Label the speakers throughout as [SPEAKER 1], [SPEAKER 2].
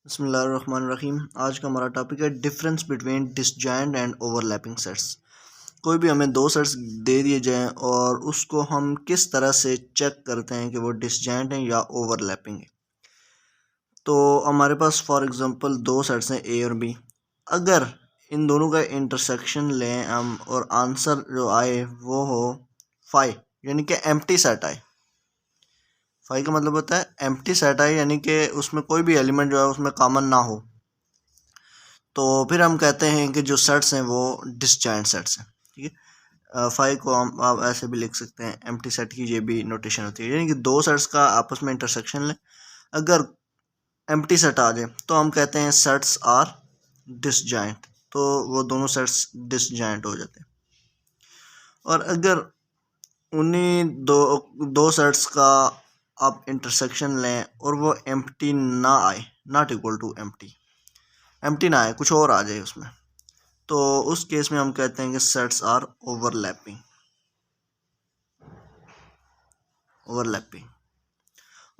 [SPEAKER 1] बिस्मिल्लाहिर्रहमानिर्रहीम। आज का हमारा टॉपिक है difference between disjoint and overlapping sets. कोई भी हमें दो सेट्स दे दिए जाएं और उसको हम किस तरह से चेक करते हैं कि वो डिसजॉइंट हैं या ओवरलैपिंग है। तो हमारे पास फॉर एग्जांपल दो सेट्स हैं ए और बी। अगर इन दोनों का इंटरसेक्शन लें हम और आंसर जो आए वो हो 5 यानी कि एम्प्टी सेट आए। 5 का मतलब होता है एम्प्टी सेट आए यानी कि उसमें कोई भी एलिमेंट जो है उसमें कॉमन ना हो, तो फिर हम कहते हैं कि जो सेट्स हैं वो डिसजॉइंट सेट्स हैं। ठीक है, 5 को हम आप ऐसे भी लिख सकते हैं, एम्प्टी सेट की ये भी नोटेशन होती है, यानी कि दो सेट्स का आपस में इंटरसेक्शन लें, अगर एम्प्टी सेट आ जाए तो हम कहते हैं सेट्स आर डिसजॉइंट, तो वो दोनों सेट्स डिसजॉइंट हो जाते हैं। और अगर उन्हीं दो सेट्स का आप इंटरसेक्शन लें और वो एम्प्टी ना आए, नॉट इक्वल टू एम्प्टी ना आए, कुछ और आ जाए उसमें, तो उस केस में हम कहते हैं कि सेट्स आर ओवरलैपिंग।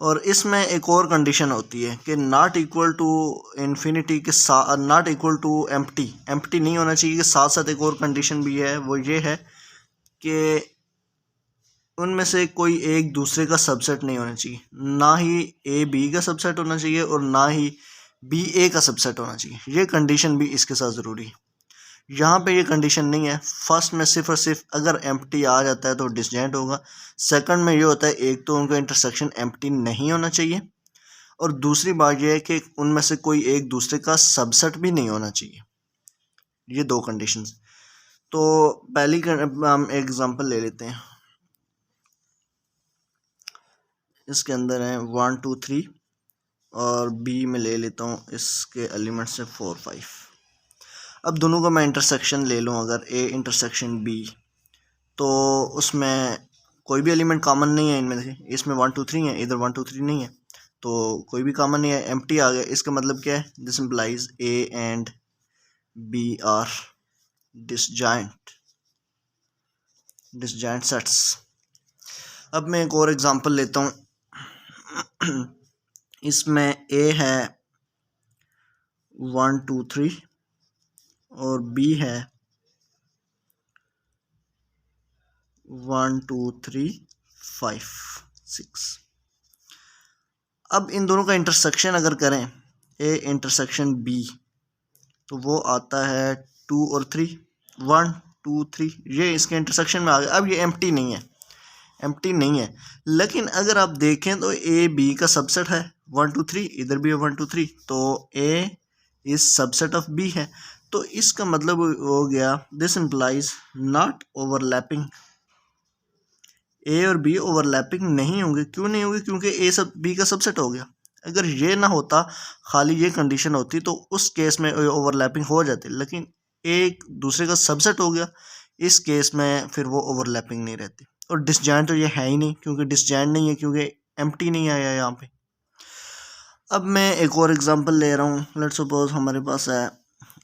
[SPEAKER 1] और इसमें एक और कंडीशन होती है कि नॉट इक्वल टू इन्फिनिटी के साथ, नॉट इक्वल टू एम्प्टी नहीं होना चाहिए। कि साथ साथ एक और कंडीशन भी है, वो ये है कि उनमें से कोई एक दूसरे का सबसेट नहीं होना चाहिए। ना ही ए बी का सबसेट होना चाहिए और ना ही बी ए का सबसेट होना चाहिए। ये कंडीशन भी इसके साथ ज़रूरी है। यहाँ पे ये कंडीशन नहीं है। फर्स्ट में सिर्फ और सिर्फ अगर एम्प्टी आ जाता है तो डिसजॉइंट होगा। सेकंड में ये होता है एक तो उनका इंटरसेक्शन एम्प्टी नहीं होना चाहिए, और दूसरी बात ये है कि उनमें से कोई एक दूसरे का सबसेट भी नहीं होना चाहिए। ये दो कंडीशंस। तो पहली हम एक एग्जांपल ले लेते हैं। इसके अंदर है 1 2 3 और बी में ले लेता हूँ इसके एलिमेंट्स है 4 5। अब दोनों का मैं इंटरसेक्शन ले लूँ, अगर ए इंटरसेक्शन बी, तो उसमें कोई भी एलिमेंट कॉमन नहीं है इनमें से। इसमें 1 2 3 है, इधर 1 2 3 नहीं है, तो कोई भी कॉमन नहीं है, एम्प्टी आ गया। इसका मतलब क्या है? This implies A and B are disjoint sets. अब मैं एक और एग्जांपल लेता हूँ। इसमें ए है 1 2 3 और बी है 1 2 3 5 6। अब इन दोनों का इंटरसेक्शन अगर करें, ए इंटरसेक्शन बी, तो वो आता है 2 और 3, 1 2 3, ये इसके इंटरसेक्शन में आ गया। अब ये एम्प्टी नहीं है, लेकिन अगर आप देखें तो ए बी का सबसेट है 1 2 3, इधर भी है 1 2 3, तो ए इज सबसेट ऑफ बी है। तो इसका मतलब हो गया दिस इम्प्लाइज नॉट ओवरलैपिंग। ए और बी ओवरलैपिंग नहीं होंगे। क्यों नहीं होंगे? क्योंकि ए सब बी का सबसेट हो गया। अगर ये ना होता, खाली ये कंडीशन होती, तो उस केस में ओवरलैपिंग हो जाती, लेकिन एक दूसरे का सबसेट हो गया, इस केस में फिर वो ओवरलैपिंग नहीं रहती। और डिसजॉइंट तो ये है ही नहीं, क्योंकि डिसजॉइंट नहीं है, क्योंकि एम्प्टी नहीं आया यहाँ पे। अब मैं एक और एग्जांपल ले रहा हूँ। लेट्स सपोज हमारे पास है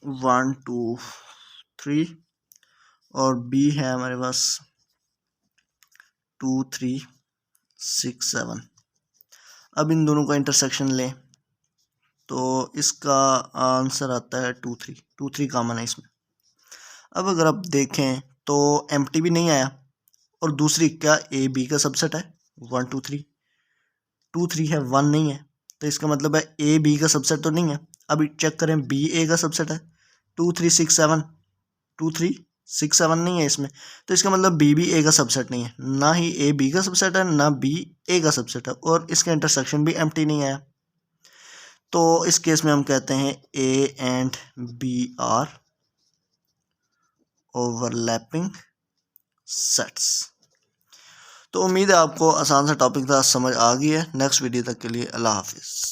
[SPEAKER 1] 1 2 3 और बी है हमारे पास 2 3 6 7। अब इन दोनों का इंटरसेक्शन लें तो इसका आंसर आता है 2 3 कॉमन है इसमें। अब अगर आप देखें तो एम्प्टी भी नहीं आया, और दूसरी क्या ए बी का सबसेट है 1 2 3, 2 3 है 1 नहीं है, तो इसका मतलब है ए बी का सबसेट तो नहीं है। अभी चेक करें, बी ए का सबसेट है 2 3 6 7, 2 3 6 7 नहीं है इसमें, तो इसका मतलब बी भी ए का सबसेट नहीं है। ना ही ए बी का सबसेट है, ना बी ए का सबसेट है, और इसका इंटरसेक्शन भी एम्प्टी नहीं आया। तो इस केस में हम कहते हैं A and B are overlapping sets. तो उम्मीद है आपको आसान सा टॉपिक था, समझ आ गई है। नेक्स्ट वीडियो तक के लिए अल्लाह हाफिज़।